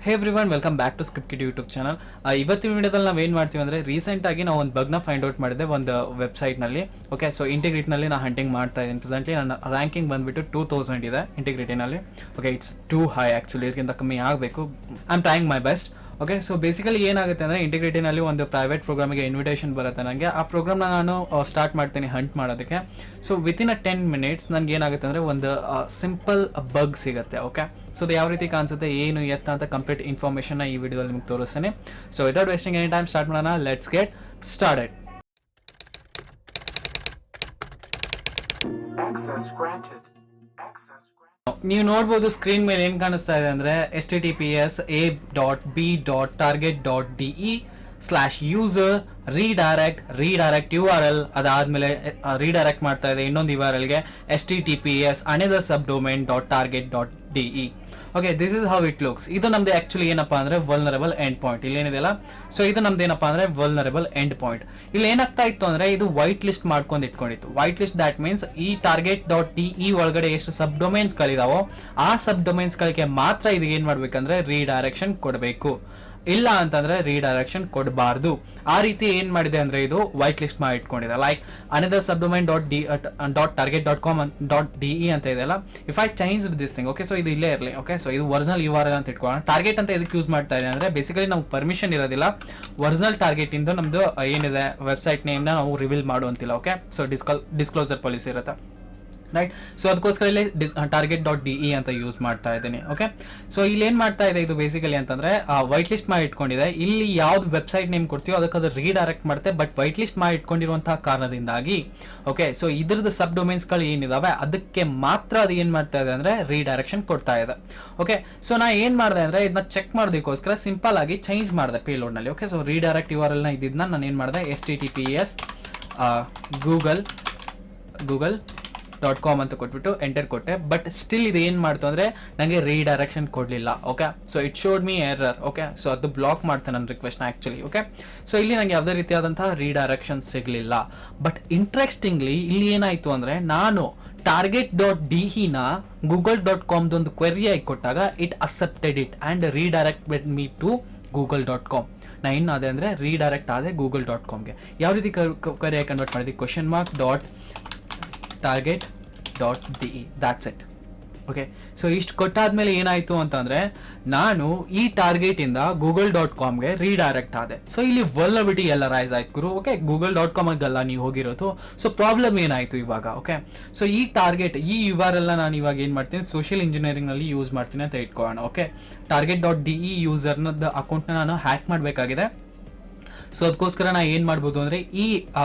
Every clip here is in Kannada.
Hey everyone, welcome back to script kiddie YouTube channel. ಇವತ್ತಿನ ವಿಡಿಯೋದಲ್ಲಿ ನಾವು ಏನು ಮಾಡ್ತೀವಿ ಅಂದರೆ, ರೀಸೆಂಟಾಗಿ ನಾವು ಒಂದು ಬಗ್ನ ಫೈಂಡ್ ಔಟ್ ಮಾಡಿದೆ ಒಂದು ವೆಬ್ಸೈಟ್ನಲ್ಲಿ. ಓಕೆ, ಸೊ ಇಂಟಿಗ್ರಿಟಿನಲ್ಲಿ ನಾನು ಹಂಟಿಂಗ್ ಮಾಡ್ತಾ ಇದ್ದೀನಿ. ಪ್ರೆಸೆಂಟ್ಲಿ ನನ್ನ ರ್ಯಾಂಕಿಂಗ್ ಬಂದುಬಿಟ್ಟು 2000 ಇದೆ ಇಂಟಿಗ್ರಿಟಿನಲ್ಲಿ. Okay, it's two high actually, ಇದಕ್ಕಿಂತ ಕಮ್ಮಿ ಆಗಬೇಕು. I am trying my best. Okay, so basically ಏನಾಗುತ್ತೆ ಅಂದರೆ, ಇಂಟಿಗ್ರಿಟಿನಲ್ಲಿ ಒಂದು ಪ್ರೈವೇಟ್ ಪ್ರೋಗ್ರಾಮಿಗೆ ಇನ್ವಿಟೇಷನ್ ಬರುತ್ತೆ ನನಗೆ. ಆ ಪ್ರೋಗ್ರಾಮ್ನ ನಾನು ಸ್ಟಾರ್ಟ್ ಮಾಡ್ತೀನಿ ಹಂಟ್ ಮಾಡೋದಕ್ಕೆ. ಸೊ ವಿತಿನ್ 10 minutes ನನಗೆ ಏನಾಗುತ್ತೆ ಅಂದರೆ ಒಂದು ಸಿಂಪಲ್ ಬಗ್ ಸಿಗುತ್ತೆ. ಓಕೆ, ಸೊ ಅದು ಯಾವ ರೀತಿ ಕಾಣಿಸುತ್ತೆ, ಏನು ಎತ್ತ ಅಂತ ಕಂಪ್ಲೀಟ್ ಇನ್ಫಾರ್ಮೇಷನ್ನ ಈ ವಿಡಿಯೋದಲ್ಲಿ ನಿಮ್ಗೆ ತೋರಿಸ್ತೇನೆ. So without wasting any time start ಮಾಡೋಣ. Let's get started. ನೀವು ನೋಡ್ಬೋದು ಸ್ಕ್ರೀನ್ ಮೇಲೆ ಏನು ಕಾಣಿಸ್ತಾ ಇದೆ ಅಂದರೆ, https a.b.target.de/user redirect URL. ಅದಾದ್ಮೇಲೆ ರೀಡೈರೆಕ್ಟ್ ಮಾಡ್ತಾ ಇದೆ ಇನ್ನೊಂದು URLಗೆ https another subdomain.target.de. Okay, this is how it looks. ಇದು ನಮ್ದು ಆಕ್ಚುಲಿ ಏನಪ್ಪಾ ಅಂದ್ರೆ ವಲ್ನರಬಲ್ ಎಂಡ್ ಪಾಯಿಂಟ್. ಇಲ್ಲಿ ಏನಿದೆಯಲ್ಲ, ಸೊ ಇದು ನಮ್ದು ಏನಪ್ಪಾ ಅಂದ್ರೆ ವಲ್ನರಬಲ್ ಎಂಡ್ ಪಾಯಿಂಟ್. ಇಲ್ಲಿ ಏನಾಗ್ತಾ ಇತ್ತು ಅಂದ್ರೆ, ಇದು ವೈಟ್ ಲಿಸ್ಟ್ ಮಾಡ್ಕೊಂಡು ಇಟ್ಕೊಂಡಿತ್ತು. ವೈಟ್ ಲಿಸ್ಟ್ ದಾಟ್ ಮೀನ್ಸ್ ಈ target.de ಒಳಗಡೆ ಎಷ್ಟು ಸಬ್ ಡೊಮೈನ್ಸ್ ಗಳಿದಾವೋ ಆ ಸಬ್ ಡೊಮೈನ್ಸ್ ಗಳಿಗೆ ಮಾತ್ರ ಇದು ಏನ್ ಮಾಡ್ಬೇಕಂದ್ರೆ ರೀಡೈರೆಕ್ಷನ್ ಕೊಡಬೇಕು. ಇಲ್ಲ ಅಂತಂದ್ರೆ ರೀಡೈರೆಕ್ಷನ್ ಕೊಡಬಾರ್ದು. ಆ ರೀತಿ ಏನ್ ಮಾಡಿದೆ ಅಂದ್ರೆ ಇದು ವೈಟ್ ಲಿಸ್ಟ್ ಮಾಡಿ ಇಟ್ಕೊಂಡಿದೆ. ಲೈಕ್ another subdomain.target.com.de ಅಂತ ಇದೆಯಲ್ಲ. If I change this thing, okay, so ಇದು ಇಲ್ಲೇ ಇರಲಿ. ಓಕೆ, ಸೊ ಇದು ಒರಿಜಿನಲ್ URL ಅಂತ ಇಟ್ಕೊಳ್ಳೋಣ. ಟಾರ್ಗೆಟ್ ಅಂತ ಇದಕ್ಕೆ ಯೂಸ್ ಮಾಡ್ತಾ ಇದೆ ಅಂದ್ರೆ, ಬೇಸಿಕಲಿ ನಾವು ಪರ್ಮಿಷನ್ ಇರೋದಿಲ್ಲ. ಒರಿಜಿನಲ್ ಟಾರ್ಗೆಟ್ ಇಂದ ನಮ್ದು ಏನಿದೆ ವೆಬ್ಸೈಟ್ ನೇಮ್ನ ನಾವು ರಿವೀಲ್ ಮಾಡುವಂತಿಲ್ಲ. ಓಕೆ, ಸೊ ಡಿಸ್ಕ್ಲೋಸರ್ ಪಾಲಿಸಿ ಇರುತ್ತೆ, ರೈಟ್. ಸೊ ಅದಕ್ಕೋಸ್ಕರ ಇಲ್ಲಿ target.de ಅಂತ ಯೂಸ್ ಮಾಡ್ತಾ ಇದ್ದೀನಿ. ಓಕೆ, ಸೊ ಇಲ್ಲಿ ಏನು ಮಾಡ್ತಾ ಇದೆ ಇದು ಬೇಸಿಕಲಿ ಅಂತಂದ್ರೆ ವೈಟ್ ಲಿಸ್ಟ್ ಮಾಡಿ ಇಟ್ಕೊಂಡಿದೆ. ಇಲ್ಲಿ ಯಾವ್ದು ವೆಬ್ಸೈಟ್ ನೇಮ್ ಕೊಡ್ತೀವೋ ಅದಕ್ಕೆ ಅದು ರೀಡೈರೆಕ್ಟ್ ಮಾಡುತ್ತೆ. ಬಟ್ ವೈಟ್ ಲಿಸ್ಟ್ ಮಾಡಿ ಇಟ್ಕೊಂಡಿರುವಂತಹ ಕಾರಣದಿಂದಾಗಿ, ಓಕೆ, ಸೊ ಇದ್ರದ್ದು ಸಬ್ ಡೊಮೈನ್ಸ್ಗಳು ಏನಿದಾವೆ ಅದಕ್ಕೆ ಮಾತ್ರ ಅದು ಏನು ಮಾಡ್ತಾ ಇದೆ ಅಂದ್ರೆ ರೀಡೈರೆಕ್ಷನ್ ಕೊಡ್ತಾ ಇದೆ. ಓಕೆ, ಸೊ ನಾ ಏನು ಮಾಡಿದೆ ಅಂದ್ರೆ ಇದನ್ನ ಚೆಕ್ ಮಾಡೋದಕ್ಕೋಸ್ಕರ ಸಿಂಪಲ್ ಆಗಿ ಚೇಂಜ್ ಮಾಡಿದೆ ಪೇಲೋಡ್ನಲ್ಲಿ. ಓಕೆ, ಸೊ ರೀಡೈರೆಕ್ಟ್ URL ನ ಇದ್ದಿದ್ದನ್ನ ನಾನು ಏನು ಮಾಡಿದೆ, https google.com ಅಂತ ಕೊಟ್ಬಿಟ್ಟು ಎಂಟರ್ ಕೊಟ್ಟೆ. ಬಟ್ ಸ್ಟಿಲ್ ಇದು ಏನು ಮಾಡ್ತು ಅಂದರೆ ನನಗೆ ರೀಡೈರೆಕ್ಷನ್ ಕೊಡಲಿಲ್ಲ. Okay, so it showed me error. Okay, so ಅದು ಬ್ಲಾಕ್ ಮಾಡ್ತಾನೆ ನನ್ನ ರಿಕ್ವೆಸ್ಟ್ನ ಆ್ಯಕ್ಚುಲಿ. ಓಕೆ, ಸೊ ಇಲ್ಲಿ ನನಗೆ ಯಾವುದೇ ರೀತಿಯಾದಂತಹ ರೀಡೈರೆಕ್ಷನ್ ಸಿಗಲಿಲ್ಲ. ಬಟ್ ಇಂಟ್ರೆಸ್ಟಿಂಗ್ಲಿ ಇಲ್ಲಿ ಏನಾಯಿತು ಅಂದರೆ, ನಾನು target.de ನ google.comದೊಂದು ಕ್ವೆರಿ ಆಗಿ ಕೊಟ್ಟಾಗ it accepted it and redirected me to google.com. ನಾ ಏನು ಅದೇ ಅಂದರೆ ರೀಡೈರೆಕ್ಟ್ ಆದೆ google.comಗೆ. ಯಾವ ರೀತಿ ಕ್ವೆರಿ ಆಗಿ ಕನ್ವರ್ಟ್ ಮಾಡಿದ್ವಿ, $target.de. That's it. Okay, so ಇಷ್ಟು ಕೊಟ್ಟಾದ್ಮೇಲೆ ಏನಾಯಿತು ಅಂತಂದರೆ, ನಾನು ಈ ಟಾರ್ಗೆಟಿಂದ google.comಗೆ ರೀಡೈರೆಕ್ಟ್ ಆದೆ. ಸೊ ಇಲ್ಲಿ ವಲ್ನರಬಿಲಿಟಿ ಎಲ್ಲ ರೈಸ್ ಆಯ್ತು ಗುರು. ಓಕೆ, google.comಗಲ್ಲ ನೀವು ಹೋಗಿರೋದು. ಸೊ ಪ್ರಾಬ್ಲಮ್ ಏನಾಯಿತು ಇವಾಗ. ಓಕೆ, ಸೊ ಈ ಟಾರ್ಗೆಟ್ ಈ URL ನಾನು ಇವಾಗ ಏನು ಮಾಡ್ತೀನಿ, ಸೋಷಿಯಲ್ ಇಂಜಿನಿಯರಿಂಗ್ನಲ್ಲಿ ಯೂಸ್ ಮಾಡ್ತೀನಿ ಅಂತ ಇಟ್ಕೊಳ್ಳೋಣ. ಓಕೆ, target.de ಯೂಸರ್ನದ್ದು ಅಕೌಂಟ್ನ ನಾನು ಹ್ಯಾಕ್ ಮಾಡಬೇಕಾಗಿದೆ. ಸೊ ಅದಕ್ಕೋಸ್ಕರ ನಾನು ಏನು ಮಾಡ್ಬೋದು ಅಂದರೆ, ಈ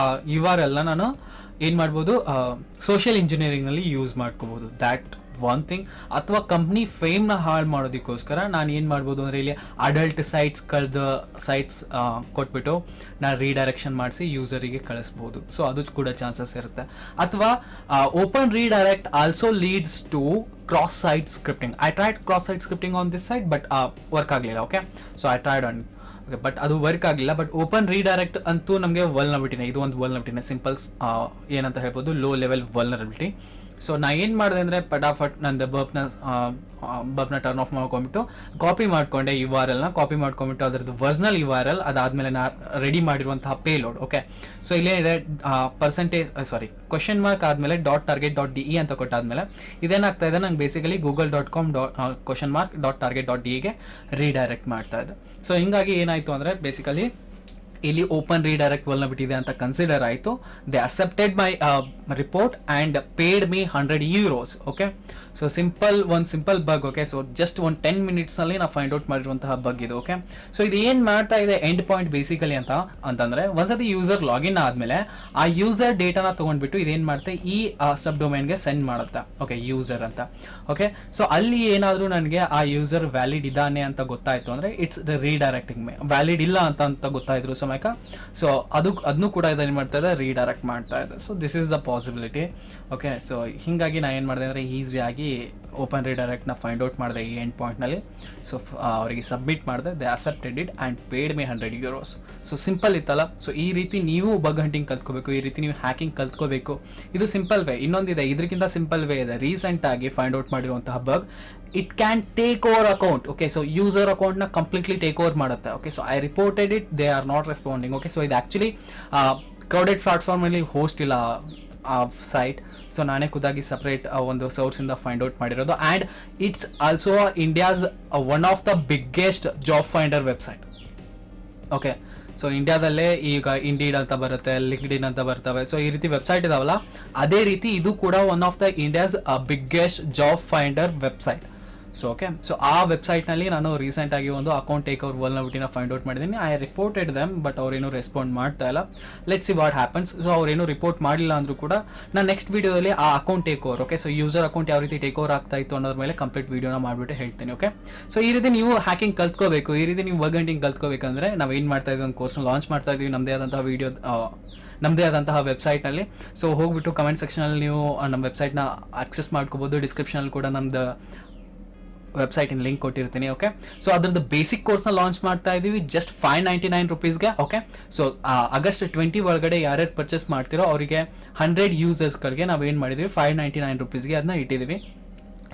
URLನ ನಾನು ಏನು ಮಾಡ್ಬೋದು, ಸೋಷಿಯಲ್ ಇಂಜಿನಿಯರಿಂಗ್ನಲ್ಲಿ ಯೂಸ್ ಮಾಡ್ಕೋಬೋದು. That one thing. ಅಥವಾ ಕಂಪ್ನಿ ಫೇಮ್ನ ಹಾಳು ಮಾಡೋದಕ್ಕೋಸ್ಕರ ನಾನು ಏನು ಮಾಡ್ಬೋದು ಅಂದರೆ, ಇಲ್ಲಿ ಅಡಲ್ಟ್ ಸೈಟ್ಸ್ ಕೊಟ್ಬಿಟ್ಟು ನಾನು ರೀಡೈರೆಕ್ಷನ್ ಮಾಡಿಸಿ ಯೂಸರಿಗೆ ಕಳಿಸ್ಬೋದು. ಸೊ ಅದು ಕೂಡ ಚಾನ್ಸಸ್ ಇರುತ್ತೆ. ಅಥವಾ open redirect also leads to cross site scripting. I tried cross site scripting on this site, but work ಆಗಲಿಲ್ಲ. Okay, so I tried on, but ಅದು ವರ್ಕ್ ಆಗಲಿಲ್ಲ. ಬಟ್ ಓಪನ್ ರೀಡೈರೆಕ್ಟ್ ಅಂತೂ ನಮಗೆ ವಲ್ನರಬಿಲಿಟಿನೇ, ಇದು ಒಂದು ವಲ್ನರಬಿಲಿಟಿನೇ. ಸಿಂಪಲ್ಸ್ ಏನಂತ ಹೇಳ್ಬೋದು, ಲೋ ಲೆವೆಲ್ ವಲ್ನರಬಿಲಿಟಿ. ಸೊ ನಾ ಏನು ಮಾಡಿದೆ ಅಂದರೆ, ಪಟಾಫಟ್ ನಂದು ಬರ್ಬ್ನ ಟರ್ನ್ ಆಫ್ ಮಾಡ್ಕೊಂಬಿಟ್ಟು ಕಾಪಿ ಮಾಡಿಕೊಂಡೆ. URLನ ಕಾಪಿ ಮಾಡ್ಕೊಂಬಿಟ್ಟು ಅದರದ್ದು ಒರಿಜಿನಲ್ URL, ಅದಾದಮೇಲೆ ನಾ ರೆಡಿ ಮಾಡಿರುವಂತಹ payload. Okay, so ಇಲ್ಲೇನಿದೆ question mark ಆದಮೇಲೆ .target.de ಅಂತ ಕೊಟ್ಟಾದ್ಮೇಲೆ ಇದೇನಾಗ್ತಾ ಇದೆ, ನಂಗೆ ಬೇಸಿಕಲಿ google.com .target.de ರೀಡೈರೆಕ್ಟ್ ಮಾಡ್ತಾ ಇದೆ. ಸೊ ಹಿಂಗಾಗಿ ಏನಾಯಿತು ಅಂದರೆ, ಬೇಸಿಕಲಿ ಇಲ್ಲಿ ಓಪನ್ ರೀಡೈರೆಕ್ಟ್ ವಲ್ನರಬಿಲಿಟಿ ಇದೆ ಅಂತ ಕನ್ಸಿಡರ್ ಆಯಿತು. They accepted my report and paid me €100. Okay, so ಒಂದು ಸಿಂಪಲ್ ಬಗ್. ಓಕೆ, ಸೊ ಜಸ್ಟ್ ಒಂದು 10 minutesನಲ್ಲಿ ನಾವು ಫೈಂಡ್ ಔಟ್ ಮಾಡಿರುವಂತಹ ಬಗ್ ಇದು. ಓಕೆ, ಸೊ ಇದು ಏನು ಮಾಡ್ತಾ ಇದೆ ಎಂಡ್ ಪಾಯಿಂಟ್ ಬೇಸಿಕಲಿ ಅಂತಂದರೆ, ಒಂದ್ಸತಿ ಯೂಸರ್ ಲಾಗಿನ್ ಆದಮೇಲೆ ಆ ಯೂಸರ್ ಡೇಟಾನ ತೊಗೊಂಡ್ಬಿಟ್ಟು ಇದೇನು ಮಾಡುತ್ತೆ, ಈ ಸಬ್ ಡೊಮೈನ್ಗೆ ಸೆಂಡ್ ಮಾಡುತ್ತೆ. ಓಕೆ, ಯೂಸರ್ ಅಂತ. ಓಕೆ, ಸೊ ಅಲ್ಲಿ ಏನಾದರೂ ನನಗೆ ಆ ಯೂಸರ್ ವ್ಯಾಲಿಡ್ ಇದ್ದಾನೆ ಅಂತ ಗೊತ್ತಾಯಿತು ಅಂದರೆ, ಇಟ್ಸ್ ರೀಡೈರೆಕ್ಟಿಂಗ್. ವ್ಯಾಲಿಡ್ ಇಲ್ಲ ಅಂತ ಗೊತ್ತಾಯಿದ್ರು ಸಮೇತ, ಸೊ ಅದನ್ನು ಕೂಡ ಏನು ಮಾಡ್ತಾ ಇದೆ, ರೀಡೈರೆಕ್ಟ್ ಮಾಡ್ತಾ ಇದೆ. So this is the possibility. Okay, so ಹೀಗಾಗಿ ನಾನು ಏನು ಮಾಡಿದೆ ಅಂದರೆ, ಈಸಿಯಾಗಿ ಓಪನ್ ರಿಡೈರೆಕ್ಟ್ನ ಫೈಂಡ್ ಔಟ್ ಮಾಡಿದೆ ಈ ಎಂಡ್ ಪಾಯಿಂಟ್ನಲ್ಲಿ. ಸೊ ಅವರಿಗೆ ಸಬ್ಮಿಟ್ ಮಾಡಿದೆ, they accepted it and paid May €100. So simple ಇತ್ತಲ್ಲ. ಸೊ ಈ ರೀತಿ ನೀವು ಬಗ್ ಹಂಟಿಂಗ್ ಕಲ್ತ್ಕೋಬೇಕು, ಈ ರೀತಿ ನೀವು ಹ್ಯಾಕಿಂಗ್ ಕಲ್ತ್ಕೋಬೇಕು. ಇದು ಸಿಂಪಲ್ ವೇ. ಇನ್ನೊಂದಿದೆ, ಇದಕ್ಕಿಂತ ಸಿಂಪಲ್ ವೇ ಇದೆ. ರೀಸೆಂಟಾಗಿ ಫೈಂಡ್ ಔಟ್ ಮಾಡಿರುವಂತಹ ಬಗ್, it can take over account. Okay, so user ಅಕೌಂಟ್ನ ಕಂಪ್ಲೀಟ್ಲಿ ಟೇಕ್ ಓವರ್ ಮಾಡುತ್ತೆ. Okay, so I reported it, they are not responding. Okay, so ಇದು ಆ್ಯಕ್ಚುಲಿ ಕ್ರೌಡೆಡ್ ಪ್ಲಾಟ್ಫಾರ್ಮಲ್ಲಿ ಹೋಸ್ಟ್ ಇಲ್ಲ ಆ ಸೈಟ್. ಸೊ ನಾನೇ ಖುದ್ದಾಗಿ ಸಪ್ರೇಟ್ ಒಂದು ಸೋರ್ಸಿಂದ ಫೈಂಡ್ ಔಟ್ ಮಾಡಿರೋದು. And it's also India's one of the biggest job finder website. Okay, so ಇಂಡಿಯಾದಲ್ಲೇ ಈಗ ಇಂಡೀಡ್ ಅಂತ ಬರುತ್ತೆ, ಲಿಂಕ್ಡ್ಇನ್ ಅಂತ ಬರ್ತವೆ. ಸೊ ಈ ರೀತಿ ವೆಬ್ಸೈಟ್ ಇದಾವಲ್ಲ, ಅದೇ ರೀತಿ ಇದು ಕೂಡ one of the India's biggest job finder website. So okay, so ಆ ವೆಬ್ಸೈಟ್ನಲ್ಲಿ ನಾನು ರೀಸೆಂಟಾಗಿ ಒಂದು account take over ವಲ್ನಬಿಲಿಟಿನ find out ಮಾಡಿದ್ದೀನಿ. ಐ ರಿಪೋರ್ಟೆಡ್ ದೆಮ್, ಬಟ್ ಅವ್ರೇನು ರೆಸ್ಪಾಂಡ್ ಮಾಡ್ತಾ ಇಲ್ಲ. Let's see what happens. So ಅವ್ರೇನು ರಿಪೋರ್ಟ್ ಮಾಡಿಲ್ಲ ಅಂದರೂ ಕೂಡ ನಾನು ನೆಕ್ಸ್ಟ್ ವೀಡಿಯೋದಲ್ಲಿ ಆ account take over, okay, so user account ಯಾವ ರೀತಿ ಟೇಕ್ ಓವರ್ ಆಗ್ತಾ ಇತ್ತು ಅನ್ನೋದ್ರ ಮೇಲೆ ಕಂಪ್ಲೀಟ್ ವೀಡಿಯೋನ ಮಾಡಿಬಿಟ್ಟು ಹೇಳ್ತೀನಿ. ಓಕೆ, ಸೊ ಈ ರೀತಿ ನೀವು ಹ್ಯಾಕಿಂಗ್ ಕಲ್ತ್ಕೋಬೇಕು, ಈ ರೀತಿ ನೀವು ಬಗ್ ಹಂಟಿಂಗ್ ಕಲ್ತ್ಕೋಬೇಕಂದ್ರೆ ನಾವು ಏನು ಮಾಡ್ತಾ ಇದ್ದೀವಿ, ಒಂದು ಕೋರ್ಸ್ನ ಲಾಂಚ್ ಮಾಡ್ತಾ ಇದ್ದೀವಿ ನಮ್ಮದೇ ಆದಂತಹ ವೀಡಿಯೋ, ನಮ್ಮದೇ ಆದಂತಹ ವೆಬ್ಸೈಟ್ನಲ್ಲಿ. ಸೊ ಹೋಗ್ಬಿಟ್ಟು ಕಮೆಂಟ್ ಸೆಕ್ಷನಲ್ಲಿ ನೀವು ನಮ್ಮ ವೆಬ್ಸೈಟ್ನ ಆಕ್ಸೆಸ್ ಮಾಡ್ಕೋಬೋದು. ಡಿಸ್ಕ್ರಿಪ್ಷನಲ್ಲಿ ಕೂಡ ನಮ್ಮದು ವೆಬ್ಸೈಟಿನ ಲಿಂಕ್ ಕೊಟ್ಟಿರ್ತೀನಿ. ಓಕೆ, ಸೊ ಅದ್ರದ್ದು ಬೇಸಿಕ್ ಕೋರ್ಸ್ನ ಲಾಂಚ್ ಮಾಡ್ತಾ ಇದ್ದೀವಿ ಜಸ್ಟ್ ₹599. ಓಕೆ, ಸೊ ಆಗಸ್ಟ್ 20 ಒಳಗಡೆ ಯಾರ್ಯಾರು ಪರ್ಚೇಸ್ ಮಾಡ್ತಿರೋ ಅವರಿಗೆ 100 ಯೂಸರ್ಸ್ಗಳಿಗೆ ನಾವು ಏನು ಮಾಡಿದ್ದೀವಿ, ₹599 ಅದನ್ನ ಇಟ್ಟಿದ್ದೀವಿ.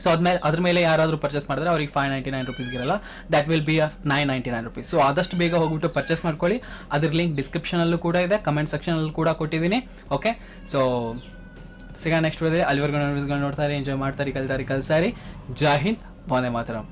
ಸೊ ಅದ್ರ ಮೇಲೆ ಯಾರಾದರೂ ಪರ್ಚೇಸ್ ಮಾಡಿದ್ರೆ ಅವ್ರಿಗೆ ₹599 ಇರಲ್ಲ, ದ್ಯಾಟ್ ವಿಲ್ ಬಿ ₹999. ಸೊ ಆದಷ್ಟು ಬೇಗ ಹೋಗ್ಬಿಟ್ಟು ಪರ್ಚೇಸ್ ಮಾಡ್ಕೊಳ್ಳಿ. ಅದ್ರ ಲಿಂಕ್ ಡಿಸ್ಕ್ರಿಪ್ಷನಲ್ಲೂ ಕೂಡ ಇದೆ, ಕಮೆಂಟ್ ಸೆಕ್ಷನಲ್ಲೂ ಕೂಡ ಕೊಟ್ಟಿದ್ದೀನಿ. ಓಕೆ, ಸೊ ಸಿಗೋಣ ನೆಕ್ಸ್ಟ್ ವಿಡಿಯೋದಲ್ಲಿ. ಅಲ್ಲಿವರೆಗೂ ನೋಡ್ತಾರೆ, ಎಂಜಾಯ್ ಮಾಡ್ತಾರೆ, ಕಲ್ಸಾರಿ. ಜೈ ಹಿಂದ್, ವಂದೇ ಮಾತರಂ.